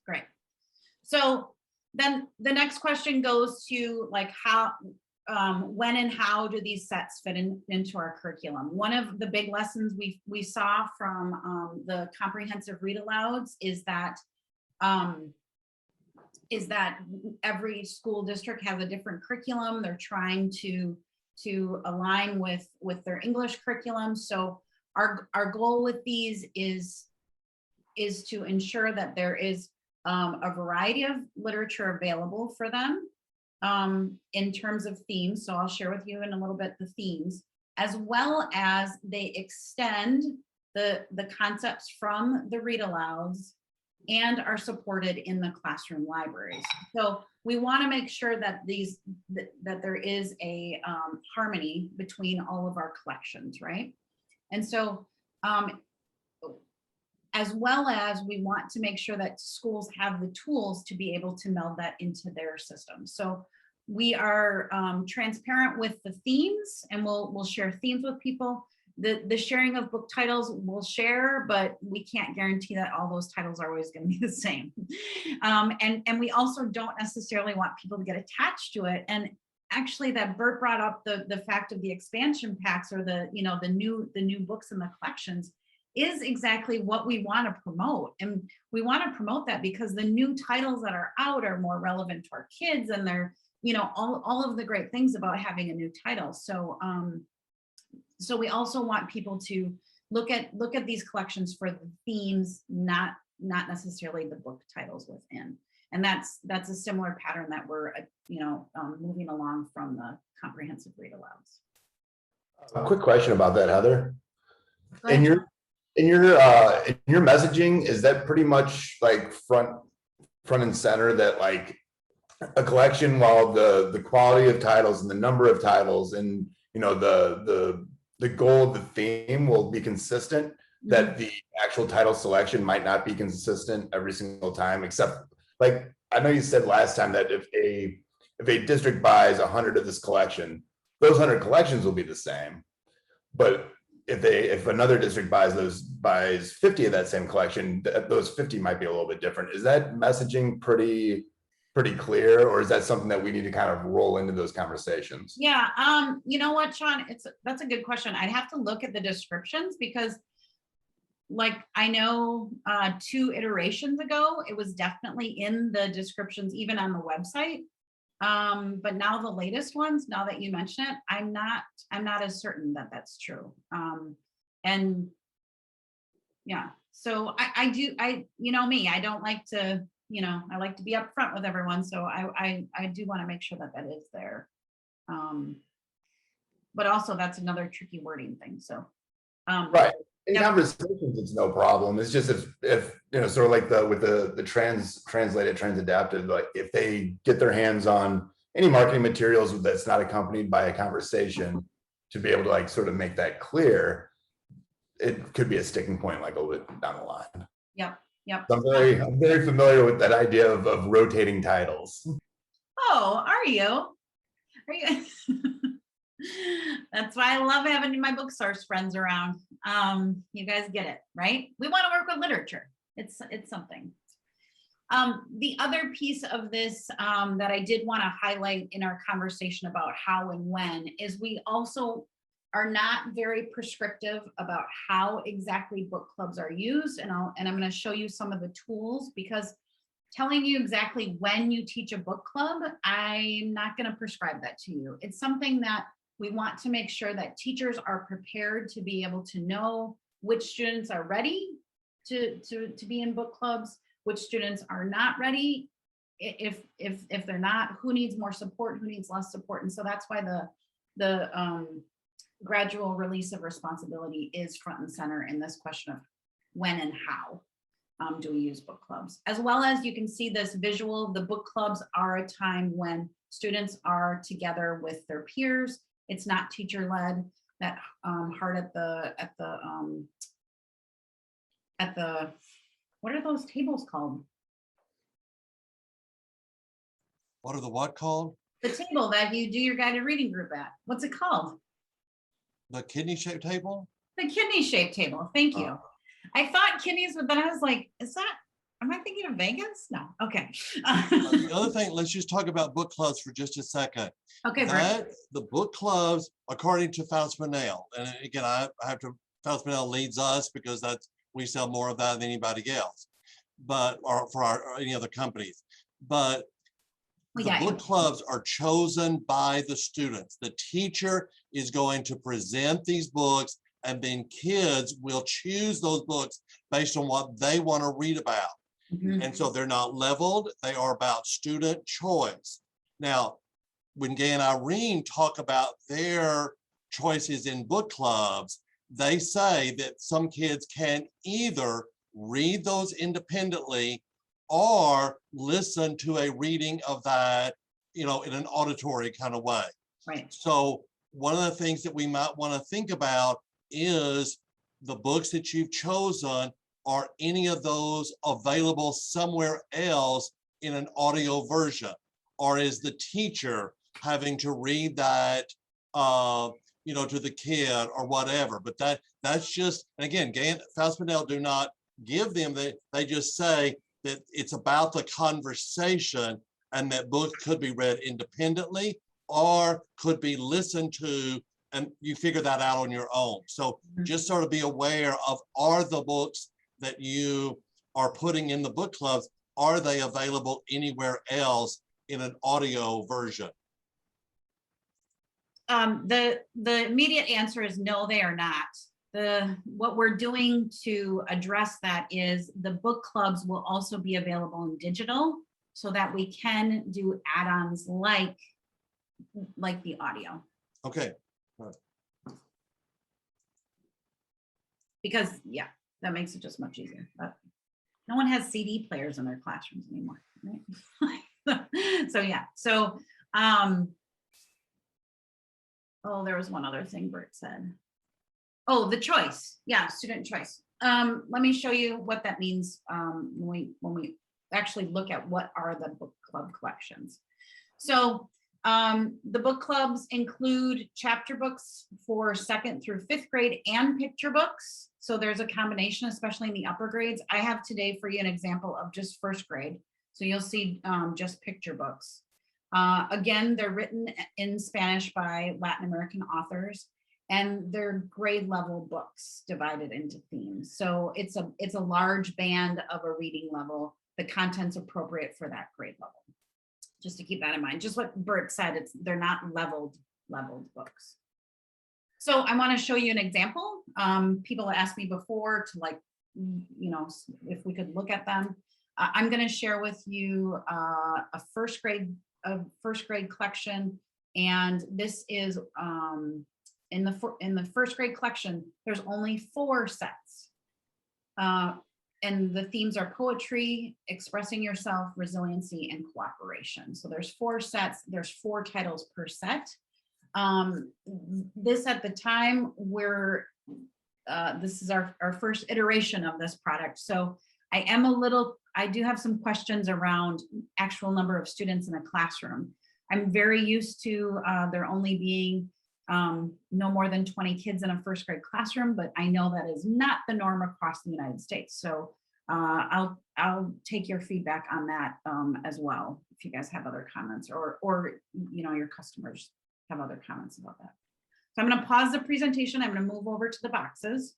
Great. So then the next question goes to like how, when and how do these sets fit into our curriculum? One of the big lessons we saw from the comprehensive read alouds is that every school district has a different curriculum. They're trying to align with their English curriculum. So our goal with these is to ensure that there is a variety of literature available for them in terms of themes. So I'll share with you in a little bit the themes, as well as they extend the concepts from the read alouds and are supported in the classroom libraries. So we want to make sure that that there is a harmony between all of our collections, right? And so as well as we want to make sure that schools have the tools to be able to meld that into their system. So we are transparent with the themes, and we'll share themes with people. The sharing of book titles we'll share, but we can't guarantee that all those titles are always going to be the same. And we also don't necessarily want people to get attached to it. And actually, that Bert brought up the fact of the expansion packs, or the new books in the collections, is exactly what we want to promote. And we want to promote that because the new titles that are out are more relevant to our kids, and they're, all of the great things about having a new title. So so we also want people to look at these collections for the themes, not necessarily the book titles within. And that's a similar pattern that we're moving along from the comprehensive read alouds. A quick question about that, Heather. In your messaging, is that pretty much like front and center, that like a collection, while the quality of titles and the number of titles and the goal of the theme will be consistent, that the actual title selection might not be consistent every single time, except, like, I know you said last time that if a district buys 100 of this collection, those 100 collections will be the same. But if another district buys 50 of that same collection, those 50 might be a little bit different. Is that messaging pretty clear, or is that something that we need to kind of roll into those conversations? Yeah, you know what, Sean, that's a good question. I'd have to look at the descriptions, because like I know 2 iterations ago, it was definitely in the descriptions, even on the website. But now the latest ones, now that you mention it, I'm not as certain that that's true. And yeah, so I me, I don't like to, I like to be upfront with everyone. So I do want to make sure that is there. But also that's another tricky wording thing. So right. In conversations, it's no problem. It's just if sort of like with the translated, transadapted, like if they get their hands on any marketing materials that's not accompanied by a conversation, to be able to like sort of make that clear, it could be a sticking point like a little bit down the line. Yep. So I'm very familiar with that idea of rotating titles. Oh, are you? That's why I love having my book source friends around. You guys get it, right? We want to work with literature. It's something. The other piece of this that I did want to highlight in our conversation about how and when is we also are not very prescriptive about how exactly book clubs are used. And I'm going to show you some of the tools, because telling you exactly when you teach a book club, I'm not going to prescribe that to you. It's something that we want to make sure that teachers are prepared to be able to know which students are ready to be in book clubs, which students are not ready. If they're not, who needs more support, who needs less support. And so that's why the gradual release of responsibility is front and center in this question of when and how do we use book clubs. As well as you can see this visual, the book clubs are a time when students are together with their peers. It's not teacher led. That heart at the what are those tables called? What are the what called? The table that you do your guided reading group at. What's it called? The kidney shaped table? The kidney shaped table. Thank you. I thought kidneys, but then I was like, is that, am I thinking of Vegas? No, okay. The other thing, let's just talk about book clubs for just a second. Okay, Bert. That the book clubs, according to Faust Manel, and again, I have to, Faust Manel leads us because that's, we sell more of that than anybody else, but, or for our, or any other companies. But We the got you. book clubs are chosen by the students. The teacher is going to present these books, and then kids will choose those books based on what they want to read about. Mhm. And so they're not leveled, they are about student choice. Now, when Gay and Irene talk about their choices in book clubs, they say that some kids can either read those independently or listen to a reading of that, you know, in an auditory kind of way. Right. So one of the things that we might want to think about is the books that you've chosen, are any of those available somewhere else in an audio version? Or is the teacher having to read that, you know, to the kid or whatever? But that's just, and again, Faust Manel do not give them, they just say that it's about the conversation, and that books could be read independently or could be listened to, and you figure that out on your own. So just sort of be aware of, are the books that you are putting in the book clubs, are they available anywhere else in an audio version? The immediate answer is no, they are not. What we're doing to address that is the book clubs will also be available in digital, so that we can do add-ons like the audio. Okay. Because yeah, that makes it just much easier. But no one has CD players in their classrooms anymore, right? So yeah, so oh, there was one other thing Bert said. Oh, the choice. Yeah, student choice. Let me show you what that means when we actually look at what are the book club collections. So the book clubs include chapter books for 2nd through 5th grade and picture books. So there's a combination, especially in the upper grades. I have today for you an example of just 1st grade. So you'll see just picture books. Again, they're written in Spanish by Latin American authors, and they're grade level books divided into themes. So it's a large band of a reading level. The content's appropriate for that grade level. Just to keep that in mind. Just what Bert said, they're not leveled books. So I want to show you an example. People asked me before to, like, you know, if we could look at them. I'm going to share with you a first grade collection, and this is in the first grade collection. There's only 4 sets, and the themes are poetry, expressing yourself, resiliency, and cooperation. So there's 4 sets. There's 4 titles per set. This at the time, this is our first iteration of this product. So I do have some questions around actual number of students in a classroom. I'm very used to there only being no more than 20 kids in a first grade classroom, but I know that is not the norm across the United States. So I'll take your feedback on that as well, if you guys have other comments, or you know, your customers have other comments about that. So I'm going to pause the presentation. I'm going to move over to the boxes.